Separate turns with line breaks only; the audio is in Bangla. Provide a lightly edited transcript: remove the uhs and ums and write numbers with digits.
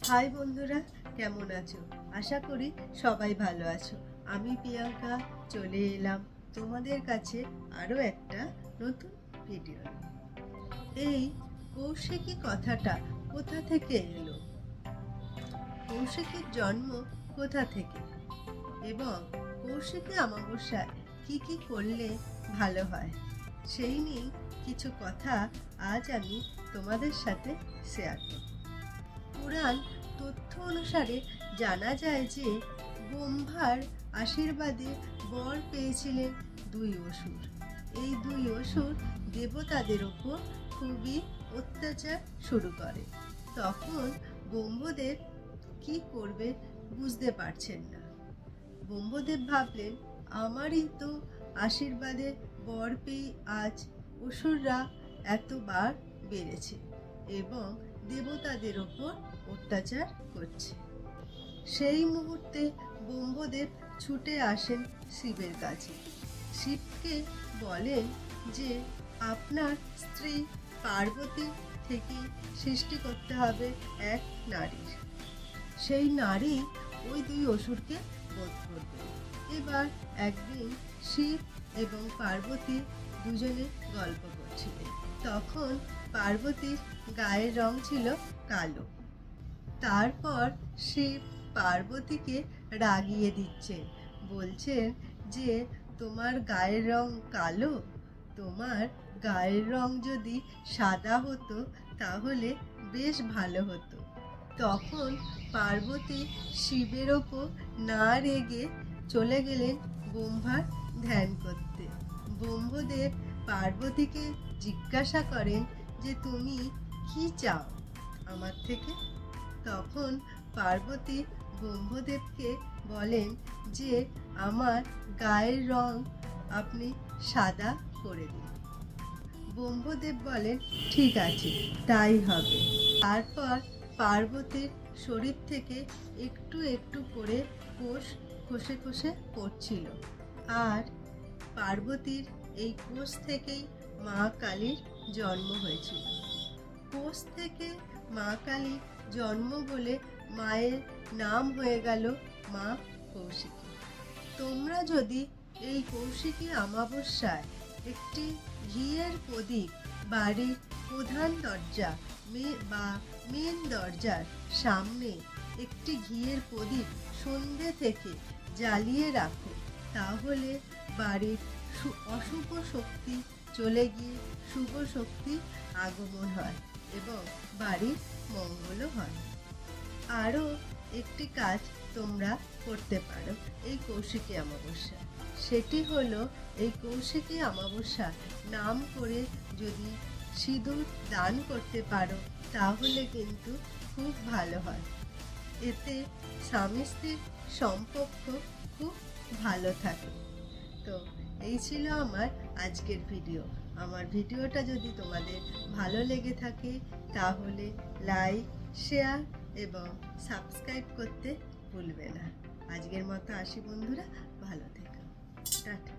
হাই বন্ধুরা, কেমন আছো? আশা করি সবাই ভালো আছো। আমি প্রিয়াঙ্কা চলে এলাম তোমাদের কাছে আরও একটা নতুন ভিডিও। এই কৌশিকী কথাটা কোথা থেকে এলো, কৌশিকীর জন্ম কোথা থেকে, এবং কৌশিকী অমাবস্যায় কি কি করলে ভালো হয়, সেই নিয়ে কিছু কথা আজ আমি তোমাদের সাথে শেয়ার করব। পুরাণ তথ্য অনুসারে জানা যায় যে ব্রহ্মার আশীর্বাদে বর পেয়েছিলেন দুই অসুর। এই দুই অসুর দেবতাদের ওপর খুবই অত্যাচার শুরু করে। তখন ব্রহ্মদেব কি করবে বুঝতে পারছেন না। ব্রহ্মদেব ভাবলেন, আমারই তো আশীর্বাদে বর পেয়ে আজ অসুররা এতবার বেড়েছে এবং দেবতাদের ওপর অত্যাচার করছে। সেই মুহূর্তে ব্রহ্মদেব ছুটে আসেন শিবের কাছে। শিবকে বলেন যে আপনার স্ত্রী পার্বতী থেকে সৃষ্টি করতে হবে এক নারীর। সেই নারী ওই দুই অসুরকে বধ করবে। এবার একদিন শিব এবং পার্বতী দুজনে গল্প করছিলেন। তখন পার্বতীর গায়ের রং ছিল কালো। তারপর শিব পার্বতীকে রাগিয়ে দিচ্ছেন, বলছেন যে তোমার গায়ের রং কালো, তোমার গায়ের রং যদি সাদা হতো তাহলে বেশ ভালো হতো। তখন পার্বতী শিবের ওপর না রেগে চলে গেলেন ব্রহ্মার ধ্যান করতে। ব্রহ্মদেব পার্বতীকে জিজ্ঞাসা করেন যে তুমি কি চাও আমার থেকে? তখন পার্বতী ব্রহ্মদেবকে বলেন যে আমার গায়ের রং আপনি সাদা করে দিন। ব্রহ্মদেব বলেন ঠিক আছে, তাই হবে। তারপর পার্বতীর শরীর থেকে একটু একটু করে কোষ খসে খসে পড়ছিল, আর পার্বতীর এই কোষ থেকেই মা কালীর জন্ম হয়েছিল। কোষ থেকে মা কালীর জন্ম বলে মায়ের নাম হয়ে গেল মা কৌশিকী। তোমরা যদি এই কৌশিকী অমাবস্যায় একটি ঘিয়ের প্রদীপ বাড়ির প্রধান দরজা বা মেন দরজার সামনে একটি ঘিয়ের প্রদীপ সন্ধ্যে থেকে জ্বালিয়ে রাখো, তাহলে বাড়ির অশুভ শক্তি চলে গিয়ে শুভ শক্তি আগমন হয় এবং বাড়ির মঙ্গলও হয়। আরও একটি কাজ তোমরা করতে পারো এই কৌশিকী অমাবস্যা। সেটি হলো এই কৌশিকী অমাবস্যা নাম করে যদি সিঁদুর দান করতে পারো তাহলে কিন্তু খুব ভালো হয়। এতে স্বামী স্ত্রীর সম্পর্ক খুব ভালো থাকে। তো এই ছিল আমার আজকের ভিডিও। আমার ভিডিওটা যদি তোমাদের ভালো লেগে থাকে তাহলে লাইক, শেয়ার এবং সাবস্ক্রাইব করতে ভুলবে না। আজকের মতো আসি বন্ধুরা, ভালো থেকো, টাটা।